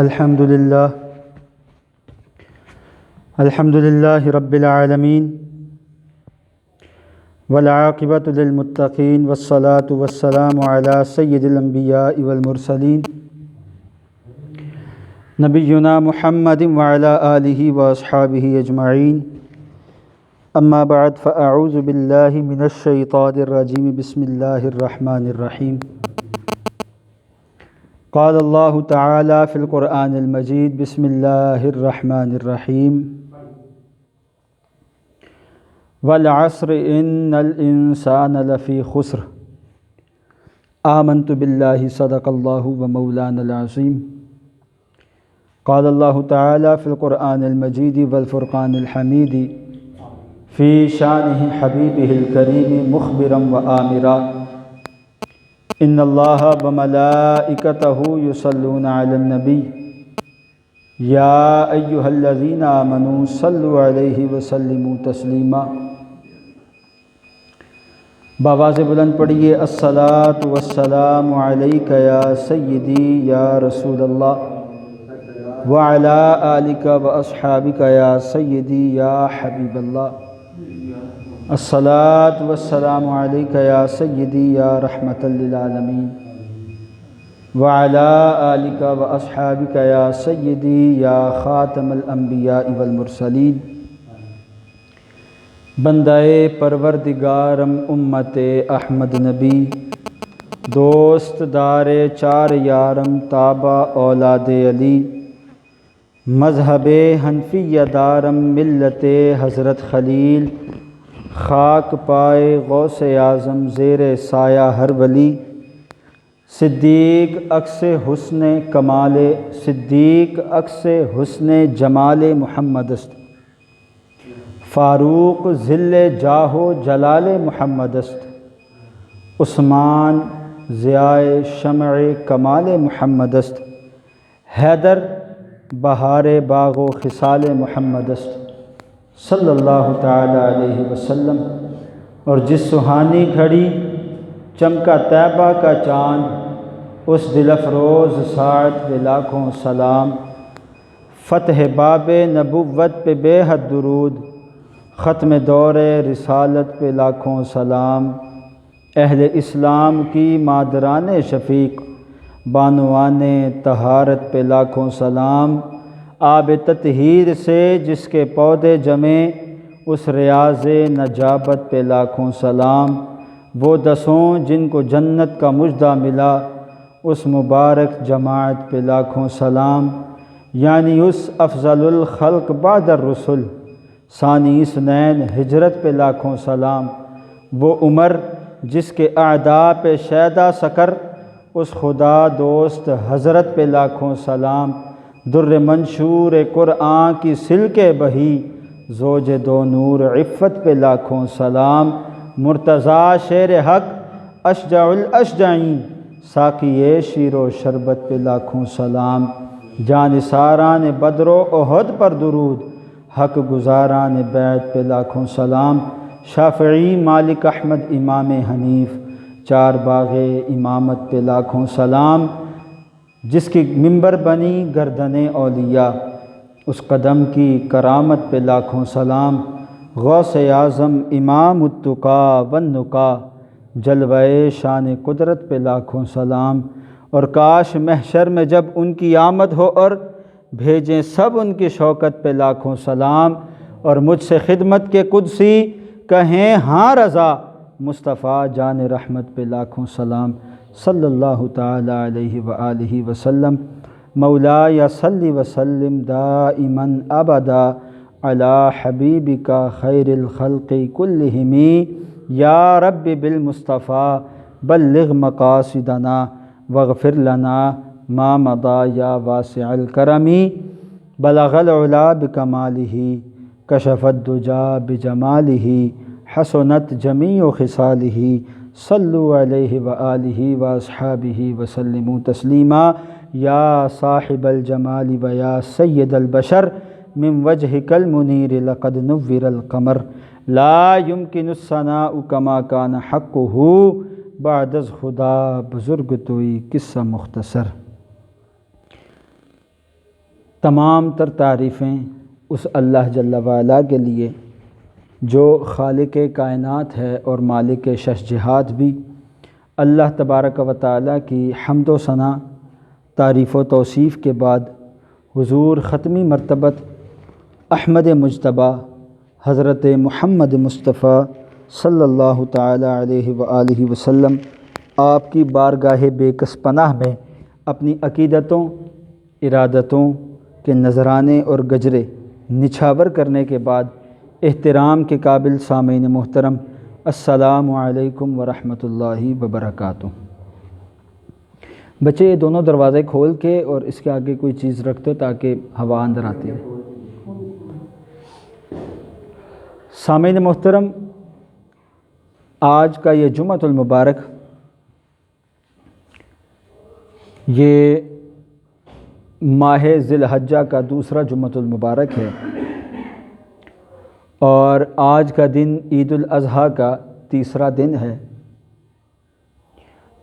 الحمد للہ رب العالمین والعاقبۃ للمتقین والصلاة والسلام علی سید الانبیاء والمرسلین نبینا محمد وعلی آلہ واصحابہ اجمعین اما بعد فاعوذ باللہ من الشیطان الرجیم بسم اللہ الرحمن الرحیم قال اللہ تعالی فی القرآن المجید بسم اللہ الرحمن الرحیم والعصر ان الانسان لفی خسر آمنت باللہ صدق اللہ ومولانا العظیم قال اللہ تعالی فی القرآن المجید والفرقان الحمید فی شانہ حبیبہ الکریم مخبرا وآمرا ان اللہ وملائکتہ یصلون علی النبی یا ایہا الذین آمنوا صلوا علیہ وسلموا تسلیما۔ بآواز بلند پڑھیے الصلاۃ والسلام علیک یا سیدی یا رسول اللہ وعلی آلک واصحابک یا سیدی یا حبیب اللہ۔ الصلاۃ والسلام علیک یا سیدی یا رحمۃ للعالمین وعلی آلک واصحابک یا سیدی یا خاتم الانبیاء والمرسلین۔ بندہ پروردگارم امت احمد نبی دوست دار چار یارم تابع اولاد علی مذہب حنفیہ دارم ملت حضرت خلیل خاک پائے غوث اعظم زیر سایہ ہر ولی صدیق عکس حسن کمال صدیق عکس حسن جمال محمد است فاروق ذل جاہ و جلال محمد است عثمان ضیاء شمع کمال محمد است حیدر بہار باغ و خصال محمد است صلی اللہ تعالی علیہ وسلم۔ اور جس سہانی گھڑی چمکا طیبہ کا چاند اس دل افروز ساعت پہ لاکھوں سلام، فتح باب نبوت پہ بے حد درود، ختم دور رسالت پہ لاکھوں سلام، اہل اسلام کی مادران شفیق بانوان طہارت پہ لاکھوں سلام، آب تطہیر سے جس کے پودے جمے اس ریاض نجابت پہ لاکھوں سلام، وہ دسوں جن کو جنت کا مژدہ ملا اس مبارک جماعت پہ لاکھوں سلام، یعنی اس افضل الخلق بعد الرسل ثانی اثنین ہجرت پہ لاکھوں سلام، وہ عمر جس کے اعداء پہ شیدا سکر اس خدا دوست حضرت پہ لاکھوں سلام، در منشور قرآن کی سلک بہی زوج دو نور عفت پہ لاکھوں سلام، مرتضیٰ شیر حق اشجع الاشجعین ساقی شیر و شربت پہ لاکھوں سلام، جانثاران بدر و احد پر درود، حق گزاران بیت پہ لاکھوں سلام، شافعی مالک احمد امام حنیف چار باغ امامت پہ لاکھوں سلام، جس کی ممبر بنی گردن اولیاء اس قدم کی کرامت پہ لاکھوں سلام، غوث اعظم امام التقا والنقا جلوہ شان قدرت پہ لاکھوں سلام، اور کاش محشر میں جب ان کی آمد ہو اور بھیجیں سب ان کی شوکت پہ لاکھوں سلام، اور مجھ سے خدمت کے قدسی کہیں ہاں رضا مصطفیٰ جان رحمت پہ لاکھوں سلام، صلی اللہ تعالی علیہ وآلہ وسلم۔ مولاي صل وسلم دائما ابدا علی حبیبک خیر الخلق کلہم یا رب بالمصطفیٰ بلغ مقاصدنا واغفر لنا ما مضى یا واسع الکرم، بلغ العلا بکمالہ کشف الدجا بجمالہ حسنت جمیع خصالہ صلوا علیہ وآلہ واصحابہ وسلموا تسلیما۔ یا صاحب الجمال و یا سید البشر من وجهک المنیر لقد نور القمر لا يمکن الثناء کما کان حقہ بعد از خدا بزرگ توئی قصہ مختصر۔ تمام تر تعریفیں اس اللہ جل وعلا کے لیے جو خالق کائنات ہے اور مالک شش جہات بھی۔ اللہ تبارک و تعالیٰ کی حمد و ثنا، تعریف و توصیف کے بعد حضور ختمی مرتبت احمد مجتبیٰ حضرت محمد مصطفیٰ صلی اللہ تعالیٰ علیہ وآلہ وسلم آپ کی بارگاہ بے کس پناہ میں اپنی عقیدتوں، ارادتوں کے نذرانے اور گجرے نچھاور کرنے کے بعد احترام کے قابل سامعین محترم، السلام علیکم ورحمۃ اللہ وبرکاتہ۔ بچے یہ دونوں دروازے کھول کے اور اس کے آگے کوئی چیز رکھ دو تاکہ ہوا اندر آتی ہے۔ سامعین محترم، آج کا یہ جمعۃ المبارک، یہ ماہ ذی الحجہ کا دوسرا جمعۃ المبارک ہے اور آج کا دن عید الاضحیٰ کا تیسرا دن ہے۔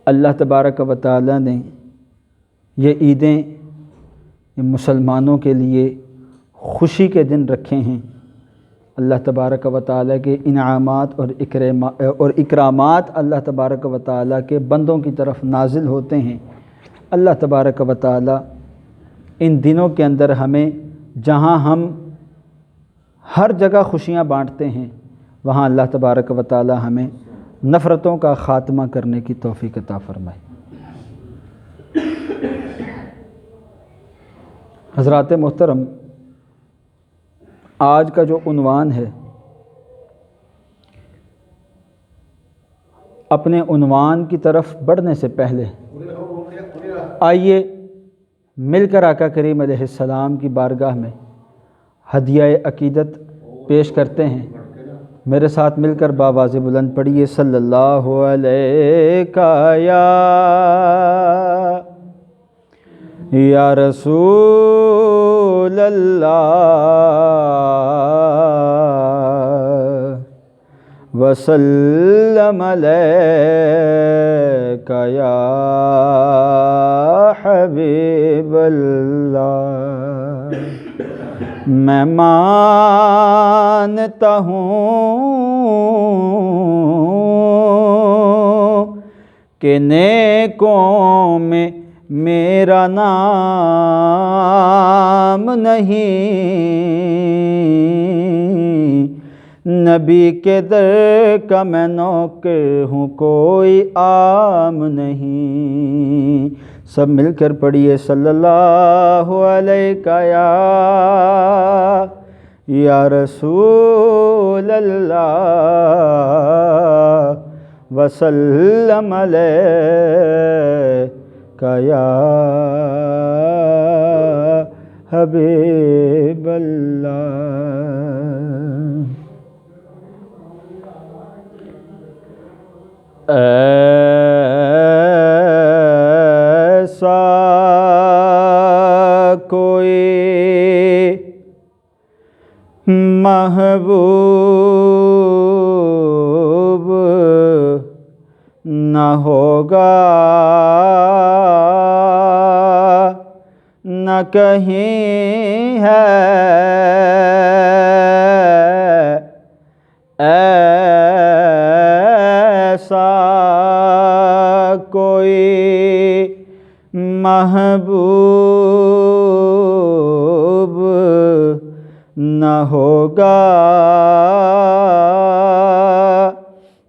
اللہ تبارک و تعالیٰ نے یہ عیدیں مسلمانوں کے لیے خوشی کے دن رکھے ہیں۔ اللہ تبارک و تعالیٰ کے انعامات اور اکرامات اللہ تبارک و تعالیٰ کے بندوں کی طرف نازل ہوتے ہیں۔ اللہ تبارک و تعالیٰ ان دنوں کے اندر ہمیں، جہاں ہم ہر جگہ خوشیاں بانٹتے ہیں، وہاں اللہ تبارک و تعالیٰ ہمیں نفرتوں کا خاتمہ کرنے کی توفیق عطا فرمائے۔ حضرات محترم، آج کا جو عنوان ہے، اپنے عنوان کی طرف بڑھنے سے پہلے آئیے مل کر آقا کریم علیہ السلام کی بارگاہ میں ہدیہ عقیدت پیش کرتے ہیں۔ میرے ساتھ مل کر باواز بلند پڑھیے، صلی اللہ علیہ یا رسول اللہ وسلم علیک یا حبیب اللہ۔ میں مانتا ہوں کہ نیکوں میں میرا نام نہیں، نبی کے در کا میں نوکر ہوں، کوئی عام نہیں۔ سب مل کر پڑھیے، صلی اللہ علیہ یا رسول اللہ وسلم علیک یا حبیب اللہ۔ ایسا کوئی محبوب نہ ہوگا، نہ کہیں ہے ایسا کوئی محبوب نہ ہوگا،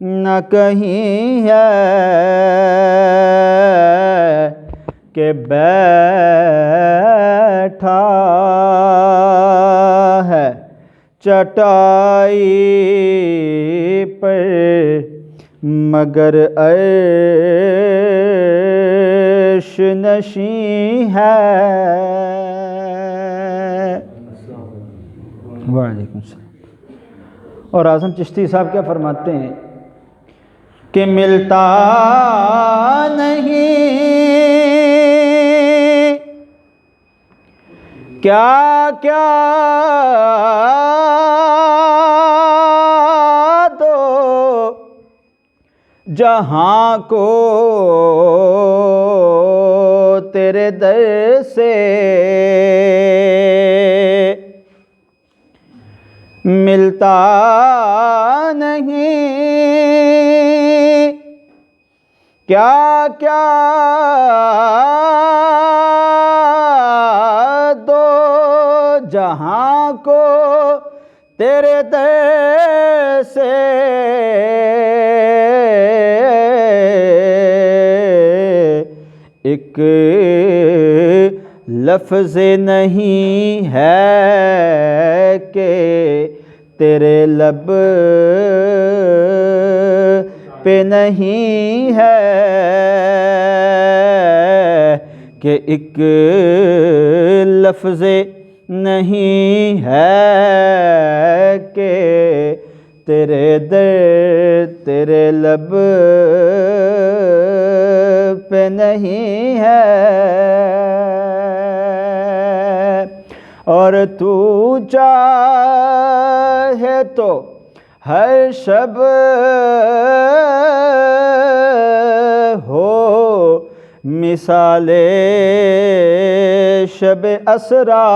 نہ کہیں ہے کہ بیٹھا ہے چٹائی پر مگر عرش نشیں ہے۔ وعلیکم السلام۔ اور اعظم چشتی صاحب کیا فرماتے ہیں کہ ملتا نہیں کیا کیا دو جہاں کو تیرے در سے ملتا نہیں، کیا کیا دو جہاں کو تیرے در سے ایک لفظ نہیں ہے کہ تیرے لب پہ نہیں ہے، کہ ایک لفظ نہیں ہے کہ تیرے تیرے لب پہ نہیں ہے، اور تو چاہے تو ہر شب ہو مثال شب اسرا،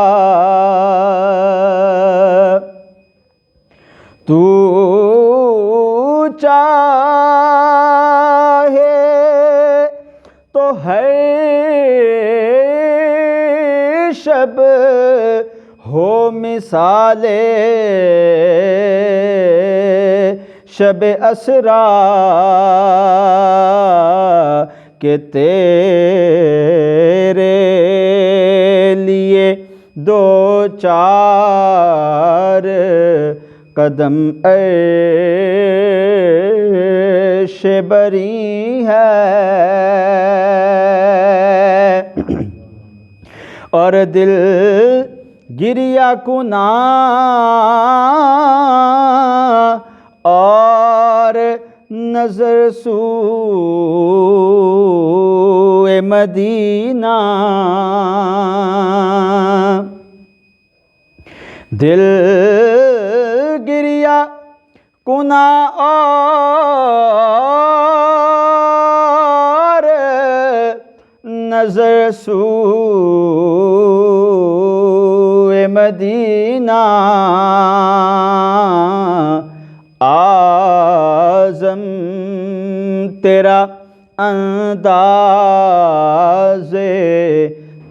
تو چاہے تو ہر شب ہو مثال شب اسرا، کہ تیرے لیے دو چار قدم عرش بری ہے، اور دل گریہ کنا اور نظر سوئے مدینہ، دل گریہ کنا اور نظر سوئے مدینہ، اعظم تیرا انداز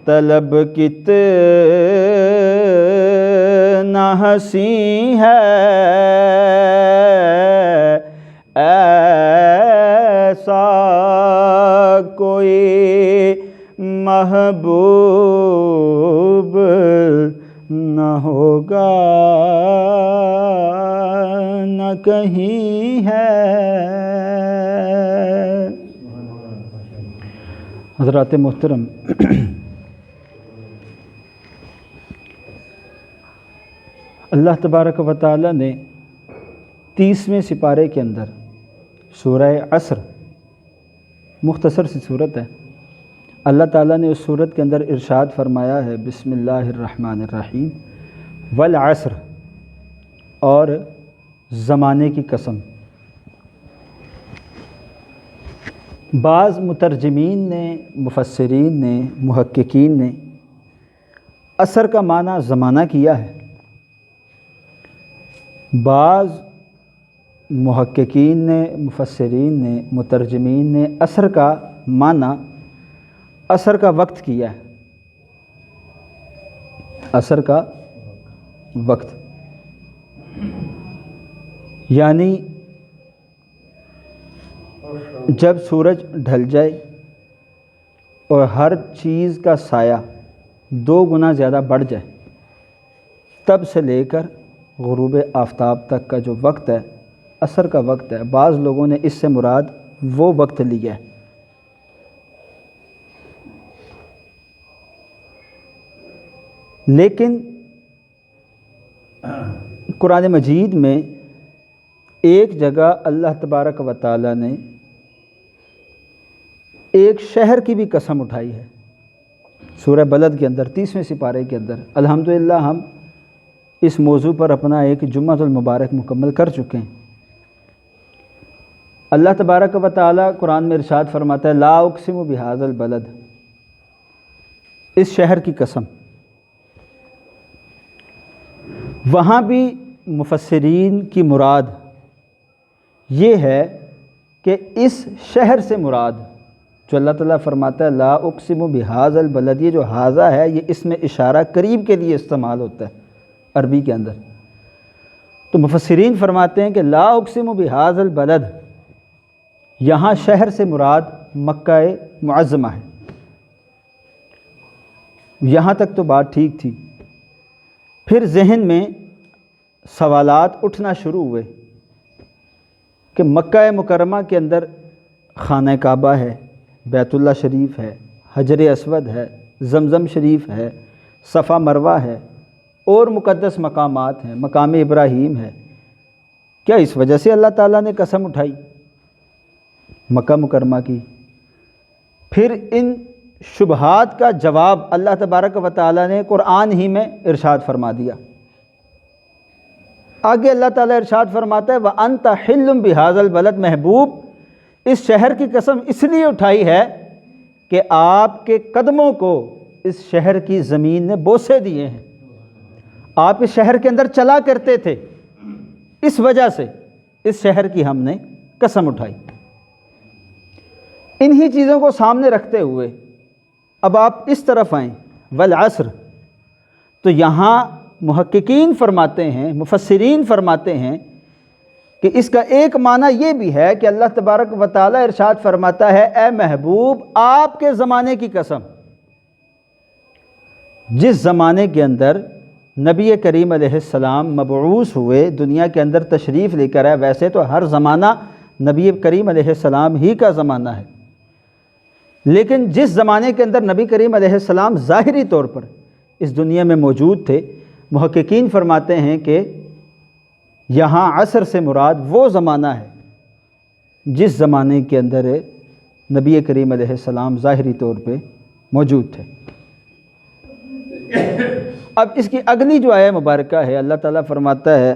طلب کتنا حسین ہے، ایسا کوئی محبوب نہ ہوگا نہ کہیں ہے۔ حضرات محترم، اللہ تبارک و تعالی نے 30ویں سپارے کے اندر سورہ عصر، مختصر سی صورت ہے، اللہ تعالیٰ نے اس صورت کے اندر ارشاد فرمایا ہے بسم اللہ الرحمن الرحیم، والعصر، اور زمانے کی قسم۔ بعض مترجمین نے، مفسرین نے، محققین نے عصر کا معنی زمانہ کیا ہے، بعض محققین نے، مفسرین نے، مترجمین نے عصر کا معنی عصر کا وقت کیا ہے، عصر کا وقت، یعنی جب سورج ڈھل جائے اور ہر چیز کا سایہ 2 گنا زیادہ بڑھ جائے، تب سے لے کر غروب آفتاب تک کا جو وقت ہے عصر کا وقت ہے۔ بعض لوگوں نے اس سے مراد وہ وقت لیا ہے۔ لیکن قرآن مجید میں ایک جگہ اللہ تبارک و تعالی نے ایک شہر کی بھی قسم اٹھائی ہے، سورہ بلد کے اندر 30ویں سپارے کے اندر۔ الحمدللہ ہم اس موضوع پر اپنا ایک جمعۃ المبارک مکمل کر چکے ہیں۔ اللہ تبارک و تعالی قرآن میں ارشاد فرماتا ہے لا اقسم بہذا البلد، اس شہر کی قسم۔ وہاں بھی مفسرین کی مراد یہ ہے کہ اس شہر سے مراد جو اللہ تعالیٰ فرماتا ہے لا اقسم بہذا البلد، یہ جو ہاذا ہے یہ اس میں اشارہ قریب کے لیے استعمال ہوتا ہے عربی کے اندر۔ تو مفسرین فرماتے ہیں کہ لا اقسم بہذا البلد، یہاں شہر سے مراد مکہ معظمہ ہے۔ یہاں تک تو بات ٹھیک تھی، پھر ذہن میں سوالات اٹھنا شروع ہوئے کہ مکہ مکرمہ کے اندر خانہ کعبہ ہے، بیت اللہ شریف ہے، حجر اسود ہے، زمزم شریف ہے، صفا مروہ ہے، اور مقدس مقامات ہیں، مقام ابراہیم ہے۔ کیا اس وجہ سے اللہ تعالیٰ نے قسم اٹھائی مکہ مکرمہ کی؟ پھر ان شبہات کا جواب اللہ تبارک و تعالیٰ نے قرآن ہی میں ارشاد فرما دیا۔ آگے اللہ تعالیٰ ارشاد فرماتا ہے وَأَنْتَ حِلٌّ بِهَذَا الْبَلَدِ، محبوب اس شہر کی قسم اس لیے اٹھائی ہے کہ آپ کے قدموں کو اس شہر کی زمین نے بوسے دیے ہیں، آپ اس شہر کے اندر چلا کرتے تھے، اس وجہ سے اس شہر کی ہم نے قسم اٹھائی۔ انہی چیزوں کو سامنے رکھتے ہوئے اب آپ اس طرف آئیں والعصر، تو یہاں محققین فرماتے ہیں، مفسرین فرماتے ہیں کہ اس کا ایک معنی یہ بھی ہے کہ اللہ تبارک و تعالیٰ ارشاد فرماتا ہے اے محبوب آپ کے زمانے کی قسم، جس زمانے کے اندر نبی کریم علیہ السلام مبعوث ہوئے، دنیا کے اندر تشریف لے کر آئے۔ ویسے تو ہر زمانہ نبی کریم علیہ السلام ہی کا زمانہ ہے، لیکن جس زمانے کے اندر نبی کریم علیہ السلام ظاہری طور پر اس دنیا میں موجود تھے، محققین فرماتے ہیں کہ یہاں عصر سے مراد وہ زمانہ ہے جس زمانے کے اندر نبی کریم علیہ السلام ظاہری طور پہ موجود تھے۔ اب اس کی اگلی جو آیہ مبارکہ ہے، اللہ تعالیٰ فرماتا ہے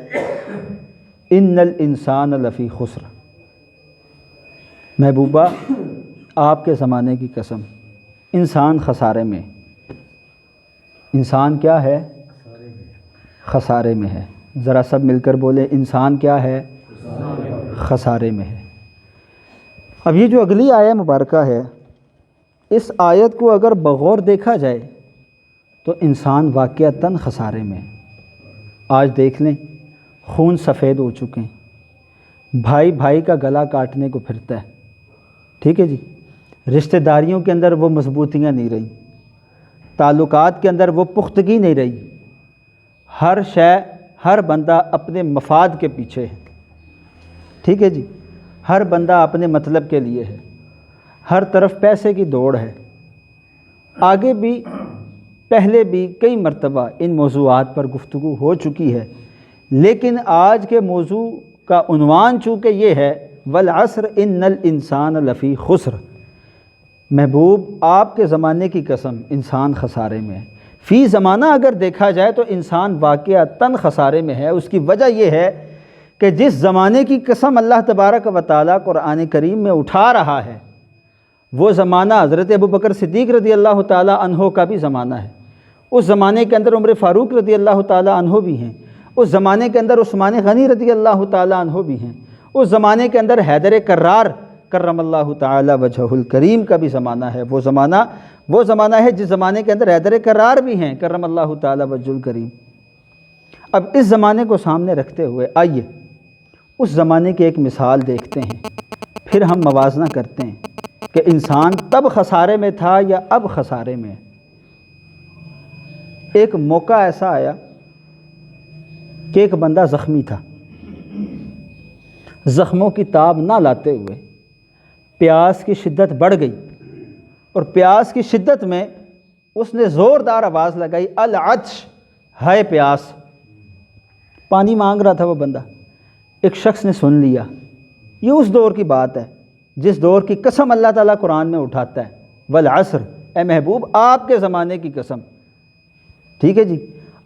ان الانسان لفی خسر، محبوبہ آپ کے زمانے کی قسم، انسان خسارے میں۔ انسان کیا ہے؟ خسارے میں ہے۔ ذرا سب مل کر بولے انسان کیا ہے؟ خسارے میں ہے۔ اب یہ جو اگلی آیہ مبارکہ ہے، اس آیت کو اگر بغور دیکھا جائے تو انسان واقعتاً خسارے میں ہے۔ آج دیکھ لیں خون سفید ہو چکے ہیں، بھائی بھائی کا گلا کاٹنے کو پھرتا ہے، ٹھیک ہے جی، رشتہ داریوں کے اندر وہ مضبوطیاں نہیں رہی، تعلقات کے اندر وہ پختگی نہیں رہی، ہر بندہ اپنے مفاد کے پیچھے ہے، ٹھیک ہے جی، ہر بندہ اپنے مطلب کے لیے ہے، ہر طرف پیسے کی دوڑ ہے۔ آگے بھی پہلے بھی کئی مرتبہ ان موضوعات پر گفتگو ہو چکی ہے، لیکن آج کے موضوع کا عنوان چونکہ یہ ہے والعصر ان الانسان لفی خسر، محبوب آپ کے زمانے کی قسم انسان خسارے میں ہے۔ فی زمانہ اگر دیکھا جائے تو انسان واقعتاً خسارے میں ہے۔ اس کی وجہ یہ ہے کہ جس زمانے کی قسم اللہ تبارک و تعالیٰ قرآن کریم میں اٹھا رہا ہے، وہ زمانہ حضرت ابوبکر صدیق رضی اللہ تعالیٰ عنہ کا بھی زمانہ ہے۔ اس زمانے کے اندر عمر فاروق رضی اللہ تعالیٰ عنہ بھی ہیں، اس زمانے کے اندر عثمان غنی رضی اللہ تعالیٰ عنہ بھی ہیں، اس زمانے کے اندر حیدر کرار کرم اللہ تعالیٰ وجہہ الکریم کا بھی زمانہ ہے۔ وہ زمانہ ہے جس زمانے کے اندر حیدر کرار بھی ہیں کرم اللہ تعالیٰ وجہہ الکریم۔ اب اس زمانے کو سامنے رکھتے ہوئے آئیے اس زمانے کی ایک مثال دیکھتے ہیں، پھر ہم موازنہ کرتے ہیں کہ انسان تب خسارے میں تھا یا اب خسارے میں ہے۔ ایک موقع ایسا آیا کہ ایک بندہ زخمی تھا، زخموں کی تاب نہ لاتے ہوئے پیاس کی شدت بڑھ گئی، اور پیاس کی شدت میں اس نے زوردار آواز لگائی العطش، ہائے پیاس، پانی مانگ رہا تھا وہ بندہ۔ ایک شخص نے سن لیا۔ یہ اس دور کی بات ہے جس دور کی قسم اللہ تعالیٰ قرآن میں اٹھاتا ہے والعصر، اے محبوب آپ کے زمانے کی قسم، ٹھیک ہے جی۔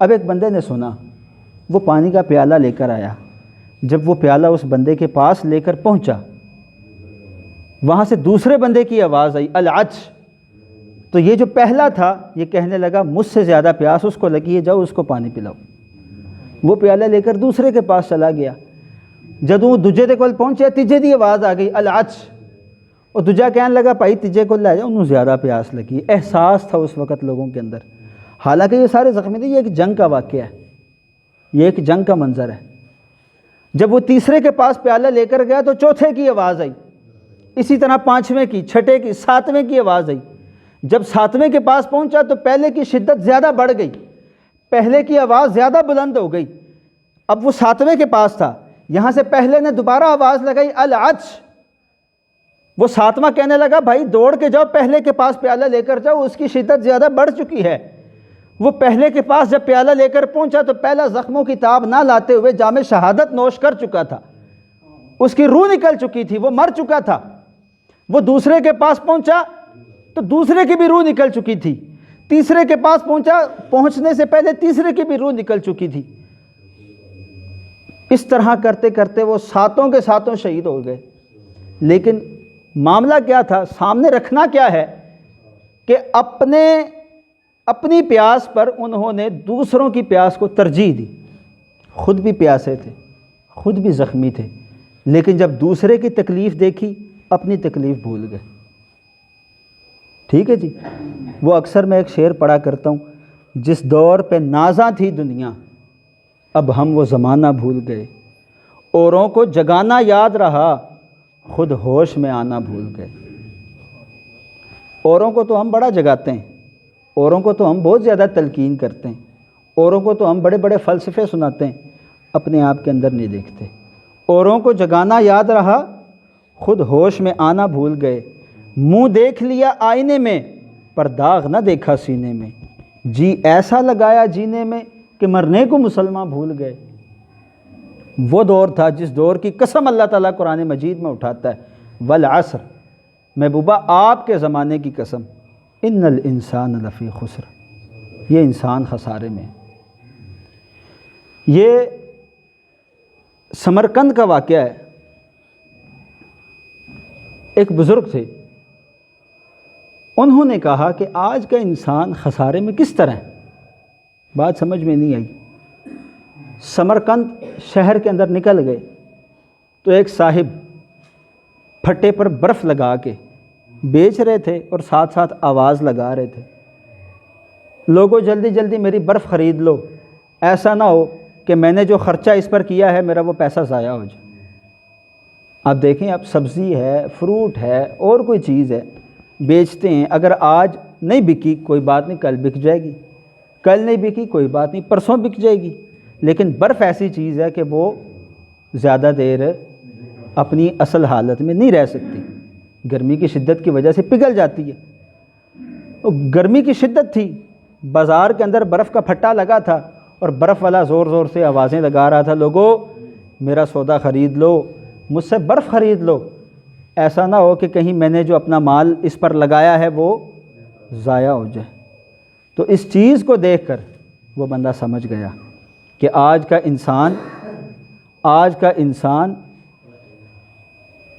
اب ایک بندے نے سنا، وہ پانی کا پیالہ لے کر آیا۔ جب وہ پیالہ اس بندے کے پاس لے کر پہنچا، وہاں سے دوسرے بندے کی آواز آئی العطش، تو یہ جو پہلا تھا یہ کہنے لگا مجھ سے زیادہ پیاس اس کو لگی ہے، جاؤ اس کو پانی پلاؤ۔ وہ پیالہ لے کر دوسرے کے پاس چلا گیا۔ جدوں وہ دوجے دے کول پہنچیا تیجے دی آواز آ گئی العطش، اور دوجا کہنے لگا بھائی تیجے کو لے جاؤ، انہوں زیادہ پیاس لگی۔ احساس تھا اس وقت لوگوں کے اندر، حالانکہ یہ سارے زخمی تھے، یہ ایک جنگ کا واقعہ ہے، یہ ایک جنگ کا منظر ہے۔ جب وہ تیسرے کے پاس پیالہ لے کر گیا تو چوتھے کی آواز آئی، اسی طرح پانچویں کی، چھٹے کی، ساتویں کی آواز آئی۔ جب ساتویں کے پاس پہنچا تو پہلے کی شدت زیادہ بڑھ گئی، پہلے کی آواز زیادہ بلند ہو گئی۔ اب وہ ساتویں کے پاس تھا، یہاں سے پہلے نے دوبارہ آواز لگائی العطش، وہ ساتواں کہنے لگا بھائی دوڑ کے جاؤ، پہلے کے پاس پیالہ لے کر جاؤ، اس کی شدت زیادہ بڑھ چکی ہے۔ وہ پہلے کے پاس جب پیالہ لے کر پہنچا تو پہلا زخموں کی تاب نہ لاتے ہوئے جام شہادت نوش کر چکا تھا، اس کی روح نکل چکی تھی، وہ مر چکا تھا۔ وہ دوسرے کے پاس پہنچا تو دوسرے کی بھی روح نکل چکی تھی، تیسرے کے پاس پہنچا، پہنچنے سے پہلے تیسرے کی بھی روح نکل چکی تھی۔ اس طرح کرتے کرتے وہ ساتوں کے ساتوں شہید ہو گئے۔ لیکن معاملہ کیا تھا، سامنے رکھنا کیا ہے کہ اپنی پیاس پر انہوں نے دوسروں کی پیاس کو ترجیح دی۔ خود بھی پیاسے تھے، خود بھی زخمی تھے، لیکن جب دوسرے کی تکلیف دیکھی اپنی تکلیف بھول گئے۔ ٹھیک ہے جی، وہ اکثر میں ایک شعر پڑھا کرتا ہوں، جس دور پہ نازاں تھی دنیا اب ہم وہ زمانہ بھول گئے، اوروں کو جگانا یاد رہا خود ہوش میں آنا بھول گئے۔ اوروں کو تو ہم بڑا جگاتے ہیں، اوروں کو تو ہم بہت زیادہ تلقین کرتے ہیں، اوروں کو تو ہم بڑے بڑے فلسفے سناتے ہیں، اپنے آپ کے اندر نہیں دیکھتے۔ اوروں کو جگانا یاد رہا خود ہوش میں آنا بھول گئے، منہ دیکھ لیا آئینے میں پر داغ نہ دیکھا سینے میں، جی ایسا لگایا جینے میں کہ مرنے کو مسلمان بھول گئے۔ وہ دور تھا جس دور کی قسم اللہ تعالیٰ قرآن مجید میں اٹھاتا ہے، والعصر، محبوبہ آپ کے زمانے کی قسم، ان الانسان لفی خسر، یہ انسان خسارے میں۔ یہ سمرقند کا واقعہ ہے۔ ایک بزرگ تھے، انہوں نے کہا کہ آج کا انسان خسارے میں کس طرح ہے، بات سمجھ میں نہیں آئی۔ سمرقند شہر کے اندر نکل گئے تو ایک صاحب پھٹے پر برف لگا کے بیچ رہے تھے اور ساتھ ساتھ آواز لگا رہے تھے، لوگوں جلدی جلدی میری برف خرید لو، ایسا نہ ہو کہ میں نے جو خرچہ اس پر کیا ہے میرا وہ پیسہ ضائع ہو جائے۔ آپ دیکھیں، اب سبزی ہے، فروٹ ہے، اور کوئی چیز ہے، بیچتے ہیں، اگر آج نہیں بکی کوئی بات نہیں، کل بک جائے گی، کل نہیں بکی کوئی بات نہیں، پرسوں بک جائے گی۔ لیکن برف ایسی چیز ہے کہ وہ زیادہ دیر اپنی اصل حالت میں نہیں رہ سکتی، گرمی کی شدت کی وجہ سے پگھل جاتی ہے۔ گرمی کی شدت تھی، بازار کے اندر برف کا پھٹا لگا تھا اور برف والا زور زور سے آوازیں لگا رہا تھا، لوگوں میرا سودا خرید لو، مجھ سے برف خرید لو، ایسا نہ ہو کہ کہیں میں نے جو اپنا مال اس پر لگایا ہے وہ ضائع ہو جائے۔ تو اس چیز کو دیکھ کر وہ بندہ سمجھ گیا کہ آج کا انسان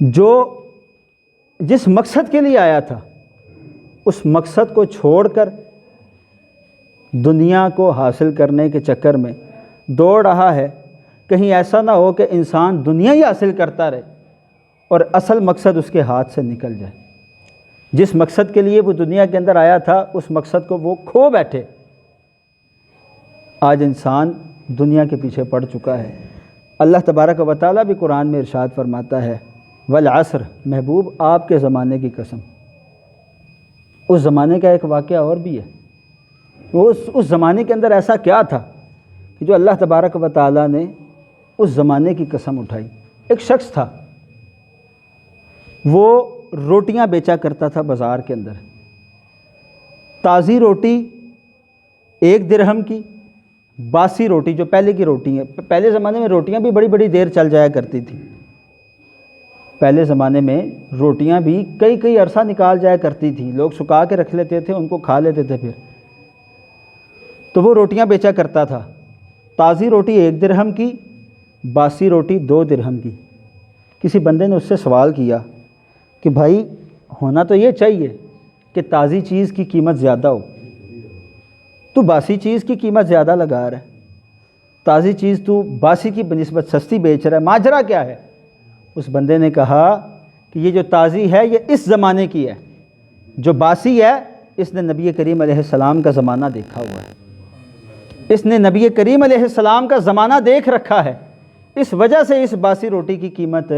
جو جس مقصد کے لیے آیا تھا اس مقصد کو چھوڑ کر دنیا کو حاصل کرنے کے چکر میں دوڑ رہا ہے۔ کہیں ایسا نہ ہو کہ انسان دنیا ہی حاصل کرتا رہے اور اصل مقصد اس کے ہاتھ سے نکل جائے۔ جس مقصد کے لیے وہ دنیا کے اندر آیا تھا اس مقصد کو وہ کھو بیٹھے۔ آج انسان دنیا کے پیچھے پڑ چکا ہے۔ اللہ تبارک و تعالیٰ بھی قرآن میں ارشاد فرماتا ہے، والعصر، محبوب آپ کے زمانے کی قسم۔ اس زمانے کا ایک واقعہ اور بھی ہے، اس زمانے کے اندر ایسا کیا تھا کہ جو اللہ تبارک و تعالیٰ نے اس زمانے کی قسم اٹھائی۔ ایک شخص تھا، وہ روٹیاں بیچا کرتا تھا بازار کے اندر، تازی روٹی 1 درہم کی، باسی روٹی جو پہلے کی روٹی ہے۔ پہلے زمانے میں روٹیاں بھی بڑی بڑی دیر چل جایا کرتی تھی، پہلے زمانے میں روٹیاں بھی کئی عرصہ نکال جایا کرتی تھی، لوگ سکھا کے رکھ لیتے تھے، ان کو کھا لیتے تھے پھر۔ تو وہ روٹیاں بیچا کرتا تھا، تازی روٹی 1 درہم کی، باسی روٹی 2 درہم کی۔ کسی بندے نے اس سے سوال کیا کہ بھائی ہونا تو یہ چاہیے کہ تازی چیز کی قیمت زیادہ ہو، تو باسی چیز کی قیمت زیادہ لگا رہا ہے، تازی چیز تو باسی کی بنسبت سستی بیچ رہا ہے، ماجرا کیا ہے؟ اس بندے نے کہا کہ یہ جو تازی ہے یہ اس زمانے کی ہے، جو باسی ہے اس نے نبی کریم علیہ السلام کا زمانہ دیکھا ہوا ہے، اس نے نبی کریم علیہ السلام کا زمانہ دیکھ رکھا ہے، اس وجہ سے اس باسی روٹی کی قیمت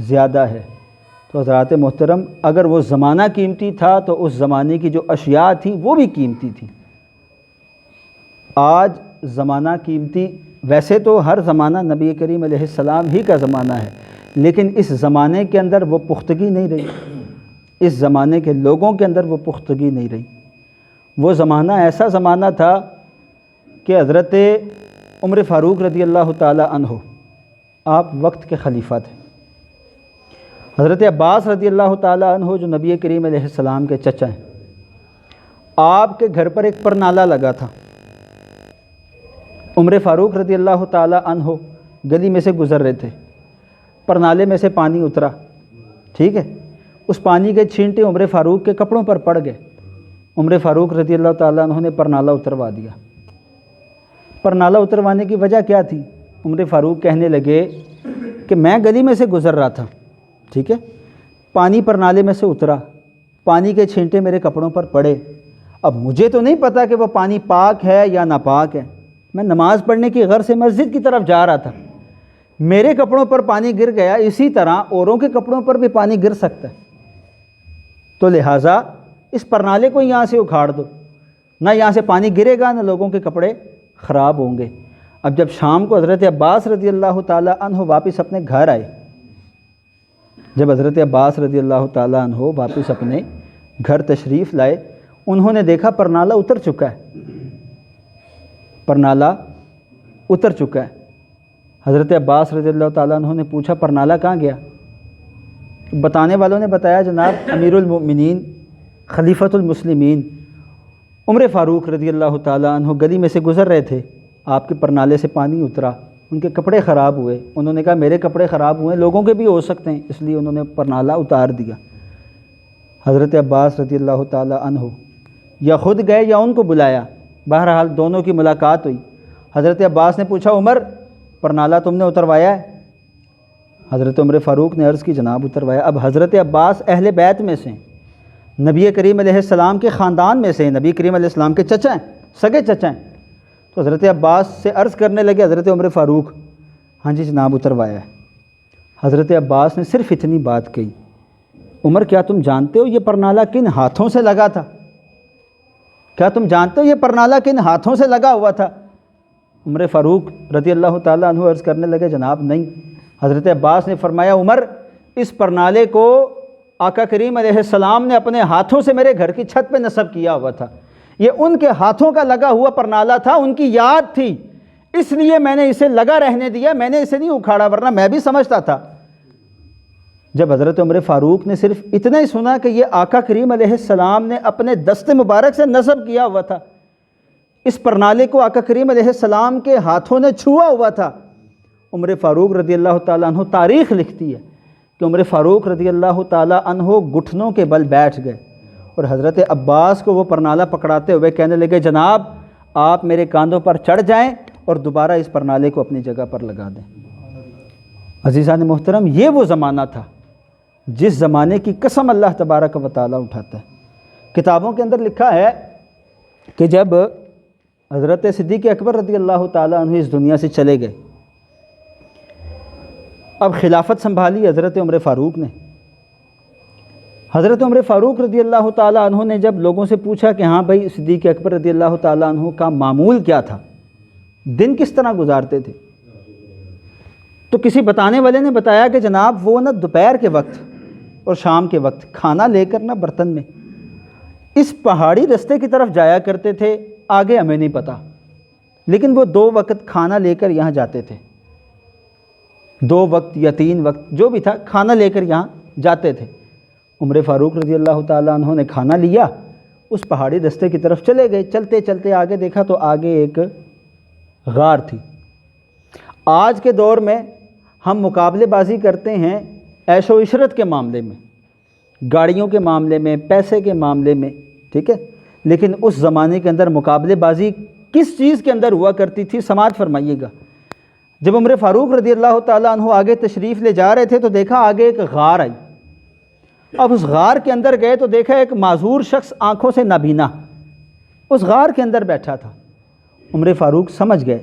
زیادہ ہے۔ تو حضرات محترم، اگر وہ زمانہ قیمتی تھا تو اس زمانے کی جو اشیاء تھیں وہ بھی قیمتی تھیں۔ آج زمانہ قیمتی، ویسے تو ہر زمانہ نبی کریم علیہ السلام ہی کا زمانہ ہے، لیکن اس زمانے کے اندر وہ پختگی نہیں رہی، اس زمانے کے لوگوں کے اندر وہ پختگی نہیں رہی۔ وہ زمانہ ایسا زمانہ تھا کہ حضرت عمر فاروق رضی اللہ تعالی عنہ آپ وقت کے خلیفہ تھے، حضرت عباس رضی اللہ تعالی عنہ جو نبی کریم علیہ السلام کے چچا ہیں، آپ کے گھر پر ایک پرنالہ لگا تھا۔ عمر فاروق رضی اللہ تعالی عنہ گلی میں سے گزر رہے تھے، پرنالے میں سے پانی اترا، ٹھیک ہے، اس پانی کے چھینٹے عمر فاروق کے کپڑوں پر پڑ گئے۔ عمر فاروق رضی اللہ تعالی عنہ نے پرنالہ اتروا دیا۔ پرنالہ اتروانے کی وجہ کیا تھی؟ عمر فاروق کہنے لگے کہ میں گلی میں سے گزر رہا تھا، ٹھیک ہے، پانی پرنالے میں سے اترا، پانی کے چھینٹے میرے کپڑوں پر پڑے، اب مجھے تو نہیں پتہ کہ وہ پانی پاک ہے یا ناپاک ہے، میں نماز پڑھنے کی غرض سے مسجد کی طرف جا رہا تھا، میرے کپڑوں پر پانی گر گیا، اسی طرح اوروں کے کپڑوں پر بھی پانی گر سکتا ہے، تو لہٰذا اس پرنالے کو یہاں سے اکھاڑ دو، نہ یہاں سے پانی گرے گا نہ لوگوں کے کپڑے خراب ہوں گے۔ اب جب شام کو حضرت عباس رضی اللہ تعالی عنہ واپس اپنے گھر آئے، جب حضرت عباس رضی اللہ تعالی عنہ واپس اپنے گھر تشریف لائے، انہوں نے دیکھا پرنالہ اتر چکا ہے، پرنالہ اتر چکا ہے۔ حضرت عباس رضی اللہ تعالیٰ عنہ نے پوچھا پرنالہ کہاں گیا؟ بتانے والوں نے بتایا جناب امیر المؤمنین خلیفۃ المسلمین عمر فاروق رضی اللہ تعالیٰ عنہ گلی میں سے گزر رہے تھے، آپ کے پرنالے سے پانی اترا، ان کے کپڑے خراب ہوئے، انہوں نے کہا میرے کپڑے خراب ہوئے، لوگوں کے بھی ہو سکتے ہیں، اس لیے انہوں نے پرنالہ اتار دیا۔ حضرت عباس رضی اللہ تعالیٰ عنہ یا خود گئے یا ان کو بلایا، بہرحال دونوں کی ملاقات ہوئی۔ حضرت عباس نے پوچھا عمر پرنالہ تم نے اتروایا ہے؟ حضرت عمر فاروق نے عرض کی جناب اتروایا۔ اب حضرت عباس اہل بیت میں سے ہیں، نبی کریم علیہ السلام کے خاندان میں سے ہیں، نبی کریم علیہ السلام کے چچا ہیں، سگے چچا ہیں، تو حضرت عباس سے عرض کرنے لگے حضرت عمر فاروق ہاں جی جناب اتروایا ہے۔ حضرت عباس نے صرف اتنی بات کہی، عمر کیا تم جانتے ہو یہ پرنالہ کن ہاتھوں سے لگا تھا؟ کیا تم جانتے ہو یہ پرنالہ کن ہاتھوں سے لگا ہوا تھا؟ عمر فاروق رضی اللہ تعالیٰ عنہ عرض کرنے لگے جناب نہیں۔ حضرت عباس نے فرمایا عمر اس پرنالے کو آقا کریم علیہ السلام نے اپنے ہاتھوں سے میرے گھر کی چھت پہ نصب کیا ہوا تھا، یہ ان کے ہاتھوں کا لگا ہوا پرنالہ تھا، ان کی یاد تھی، اس لیے میں نے اسے لگا رہنے دیا، میں نے اسے نہیں اکھاڑا، ورنہ میں بھی سمجھتا تھا۔ جب حضرت عمر فاروق نے صرف اتنا ہی سنا کہ یہ آقا کریم علیہ السلام نے اپنے دست مبارک سے نصب کیا ہوا تھا، اس پرنالے کو آقا کریم علیہ السلام کے ہاتھوں نے چھوا ہوا تھا، عمر فاروق رضی اللہ تعالیٰ عنہ تاریخ لکھتی ہے کہ عمر فاروق رضی اللہ تعالیٰ عنہ گھٹنوں کے بل بیٹھ گئے اور حضرت عباس کو وہ پرنالہ پکڑاتے ہوئے کہنے لگے جناب آپ میرے کاندھوں پر چڑھ جائیں اور دوبارہ اس پرنالے کو اپنی جگہ پر لگا دیں۔ عزیزان محترم، یہ وہ زمانہ تھا جس زمانے کی قسم اللہ تبارک و تعالیٰ اٹھاتا ہے۔ کتابوں کے اندر لکھا ہے کہ جب حضرت صدیق اکبر رضی اللہ تعالیٰ عنہ اس دنیا سے چلے گئے، اب خلافت سنبھالی حضرت عمر فاروق نے۔ حضرت عمر فاروق رضی اللہ تعالیٰ عنہ نے جب لوگوں سے پوچھا کہ ہاں بھائی صدیق اکبر رضی اللہ تعالیٰ عنہ کا معمول کیا تھا، دن کس طرح گزارتے تھے، تو کسی بتانے والے نے بتایا کہ جناب وہ دوپہر کے وقت اور شام کے وقت کھانا لے کر برتن میں اس پہاڑی رستے کی طرف جایا کرتے تھے، آگے ہمیں نہیں پتہ، لیکن وہ 2 وقت کھانا لے کر یہاں جاتے تھے، 2 وقت یا 3 وقت جو بھی تھا کھانا لے کر یہاں جاتے تھے۔ عمر فاروق رضی اللہ تعالیٰ عنہ نے کھانا لیا، اس پہاڑی رستے کی طرف چلے گئے، چلتے چلتے آگے دیکھا تو آگے ایک غار تھی۔ آج کے دور میں ہم مقابلے بازی کرتے ہیں عیش و عشرت کے معاملے میں، گاڑیوں کے معاملے میں، پیسے کے معاملے میں، ٹھیک ہے، لیکن اس زمانے کے اندر مقابلے بازی کس چیز کے اندر ہوا کرتی تھی؟ سماعت فرمائیے گا۔ جب عمر فاروق رضی اللہ تعالیٰ عنہ آگے تشریف لے جا رہے تھے تو دیکھا آگے ایک غار آئی۔ اب اس غار کے اندر گئے تو دیکھا ایک معذور شخص آنکھوں سے نابینا اس غار کے اندر بیٹھا تھا۔ عمر فاروق سمجھ گئے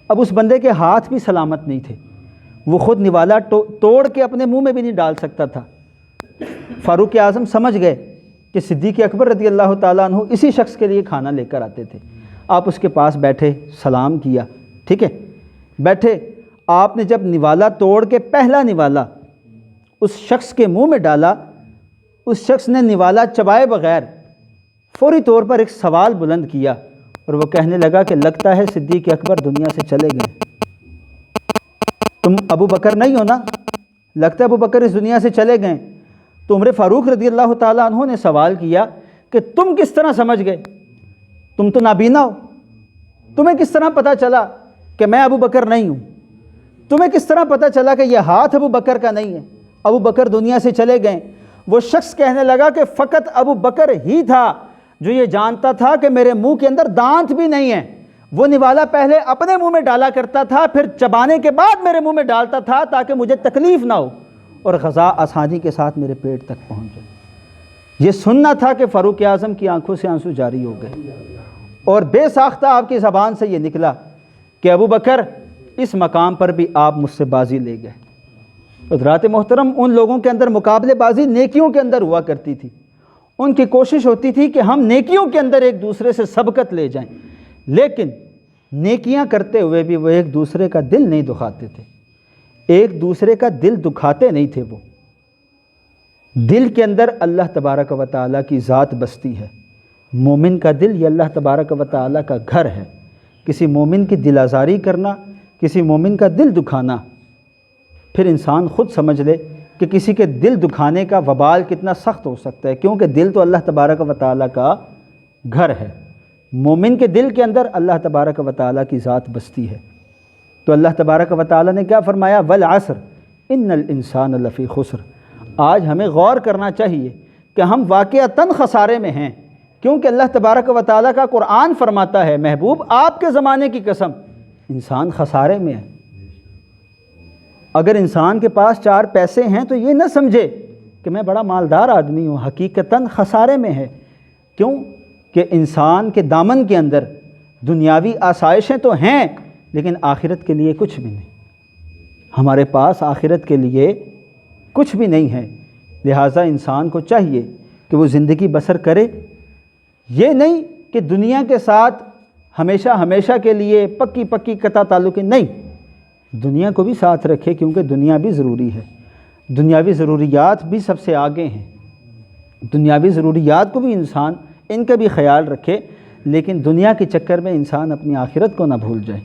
اب اس بندے کے ہاتھ بھی سلامت نہیں تھے، وہ خود نوالا توڑ کے اپنے منہ میں بھی نہیں ڈال سکتا تھا۔ فاروق اعظم سمجھ گئے کہ صدیق اکبر رضی اللہ تعالیٰ عنہ اسی شخص کے لیے کھانا لے کر آتے تھے۔ آپ اس کے پاس بیٹھے، سلام کیا، ٹھیک ہے، بیٹھے۔ آپ نے جب نوالا توڑ کے پہلا نوالا اس شخص کے منہ میں ڈالا، اس شخص نے نوالا چبائے بغیر فوری طور پر ایک سوال بلند کیا، اور وہ کہنے لگا کہ لگتا ہے صدیق اکبر دنیا سے چلے گئے۔ تم ابو بکر نہیں ہو نا؟ لگتا ہے ابو بکر اس دنیا سے چلے گئے۔ تو عمر فاروق رضی اللہ تعالیٰ عنہ نے سوال کیا کہ تم کس طرح سمجھ گئے؟ تم تو نابینا ہو، تمہیں کس طرح پتہ چلا کہ میں ابو بکر نہیں ہوں؟ تمہیں کس طرح پتہ چلا کہ یہ ہاتھ ابو بکر کا نہیں ہے؟ ابو بکر دنیا سے چلے گئے۔ وہ شخص کہنے لگا کہ فقط ابو بکر ہی تھا جو یہ جانتا تھا کہ میرے منہ کے اندر دانت بھی نہیں ہیں۔ وہ نوالا پہلے اپنے منہ میں ڈالا کرتا تھا، پھر چبانے کے بعد میرے منہ میں ڈالتا تھا تاکہ مجھے تکلیف نہ ہو اور غذا آسانی کے ساتھ میرے پیٹ تک پہنچ جائے۔ یہ سننا تھا کہ فاروق اعظم کی آنکھوں سے آنسو جاری ہو گئے، اور بے ساختہ آپ کی زبان سے یہ نکلا کہ ابو بکر اس مقام پر بھی آپ مجھ سے بازی لے گئے۔ حضرات محترم، ان لوگوں کے اندر مقابلے بازی نیکیوں کے اندر ہوا کرتی تھی۔ ان کی کوشش ہوتی تھی کہ ہم نیکیوں کے اندر ایک دوسرے سے سبقت لے جائیں، لیکن نیکیاں کرتے ہوئے بھی وہ ایک دوسرے کا دل نہیں دکھاتے تھے، ایک دوسرے کا دل دکھاتے نہیں تھے۔ وہ دل کے اندر اللہ تبارک و تعالیٰ کی ذات بستی ہے۔ مومن کا دل یہ اللہ تبارک و تعالیٰ کا گھر ہے۔ کسی مومن کی دل آزاری کرنا، کسی مومن کا دل دکھانا، پھر انسان خود سمجھ لے کہ کسی کے دل دکھانے کا وبال کتنا سخت ہو سکتا ہے، کیونکہ دل تو اللہ تبارک و تعالیٰ کا گھر ہے۔ مومن کے دل کے اندر اللہ تبارک و تعالیٰ کی ذات بستی ہے۔ تو اللہ تبارک و تعالیٰ نے کیا فرمایا؟ والعصر ان الانسان لفی خسر۔ آج ہمیں غور کرنا چاہیے کہ ہم واقعتاً خسارے میں ہیں، کیونکہ اللہ تبارک و تعالیٰ کا قرآن فرماتا ہے محبوب آپ کے زمانے کی قسم انسان خسارے میں ہے۔ اگر انسان کے پاس 4 پیسے ہیں تو یہ نہ سمجھے کہ میں بڑا مالدار آدمی ہوں، حقیقتاً خسارے میں ہے۔ کیوں کہ انسان کے دامن کے اندر دنیاوی آسائشیں تو ہیں لیکن آخرت کے لیے کچھ بھی نہیں۔ ہمارے پاس آخرت کے لیے کچھ بھی نہیں ہے، لہٰذا انسان کو چاہیے کہ وہ زندگی بسر کرے، یہ نہیں کہ دنیا کے ساتھ ہمیشہ کے لیے پکی قطع تعلق نہیں، دنیا کو بھی ساتھ رکھے، کیونکہ دنیا بھی ضروری ہے، دنیاوی ضروریات بھی سب سے آگے ہیں، دنیاوی ضروریات کو بھی انسان ان کا بھی خیال رکھے، لیکن دنیا کے چکر میں انسان اپنی آخرت کو نہ بھول جائے،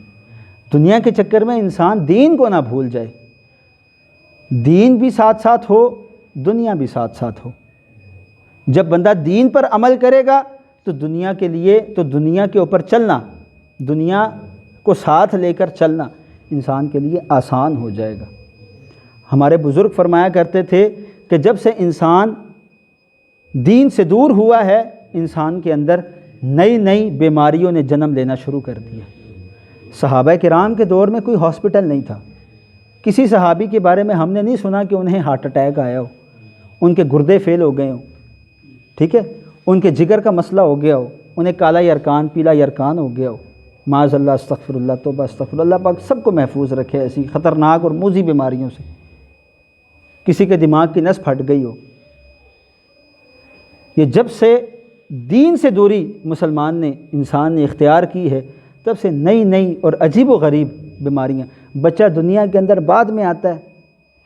دنیا کے چکر میں انسان دین کو نہ بھول جائے، دین بھی ساتھ ساتھ ہو، دنیا بھی ساتھ ساتھ ہو۔ جب بندہ دین پر عمل کرے گا تو دنیا کے لیے، تو دنیا کے اوپر چلنا، دنیا کو ساتھ لے کر چلنا انسان کے لیے آسان ہو جائے گا۔ ہمارے بزرگ فرمایا کرتے تھے کہ جب سے انسان دین سے دور ہوا ہے، انسان کے اندر نئی بیماریوں نے جنم لینا شروع کر دیا۔ صحابہ کرام کے دور میں کوئی ہاسپٹل نہیں تھا، کسی صحابی کے بارے میں ہم نے نہیں سنا کہ انہیں ہارٹ اٹیک آیا ہو، ان کے گردے فیل ہو گئے ہوں، ٹھیک ہے، ان کے جگر کا مسئلہ ہو گیا ہو، انہیں کالا یرکان پیلا یرکان ہو گیا ہو، معاذ اللہ، استغفر اللہ، توبہ استغفر اللہ، پاک سب کو محفوظ رکھے ایسی خطرناک اور موذی بیماریوں سے، کسی کے دماغ کی نس پھٹ گئی ہو۔ یہ جب سے دین سے دوری مسلمان نے، انسان نے اختیار کی ہے، تب سے نئی اور عجیب و غریب بیماریاں، بچہ دنیا کے اندر بعد میں آتا ہے،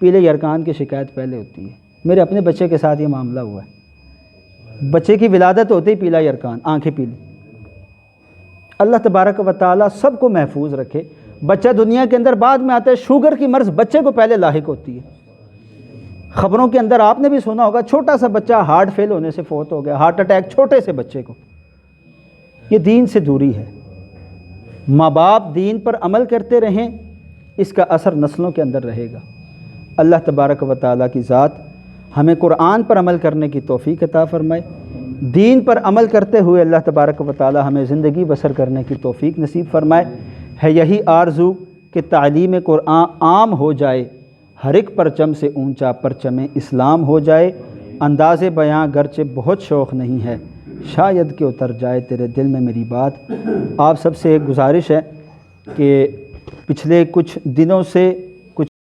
پیلے یرکان کی شکایت پہلے ہوتی ہے۔ میرے اپنے بچے کے ساتھ یہ معاملہ ہوا ہے، بچے کی ولادت ہوتے ہی پیلا یرکان، آنکھیں پیلی۔ اللہ تبارک و تعالیٰ سب کو محفوظ رکھے۔ بچہ دنیا کے اندر بعد میں آتا ہے، شوگر کی مرض بچے کو پہلے لاحق ہوتی ہے۔ خبروں کے اندر آپ نے بھی سنا ہوگا، چھوٹا سا بچہ ہارٹ فیل ہونے سے فوت ہو گیا، ہارٹ اٹیک چھوٹے سے بچے کو۔ یہ دین سے دوری ہے۔ ماں باپ دین پر عمل کرتے رہیں، اس کا اثر نسلوں کے اندر رہے گا۔ اللہ تبارک و تعالیٰ کی ذات ہمیں قرآن پر عمل کرنے کی توفیق عطا فرمائے، دین پر عمل کرتے ہوئے اللہ تبارک و تعالی ہمیں زندگی بسر کرنے کی توفیق نصیب فرمائے۔ ہے یہی آرزو کہ تعلیم قرآن عام ہو جائے، ہر ایک پرچم سے اونچا پرچم اسلام ہو جائے۔ انداز بیاں گرچہ بہت شوق نہیں ہے، شاید کہ اتر جائے تیرے دل میں میری بات۔ آپ سب سے ایک گزارش ہے کہ پچھلے کچھ دنوں سے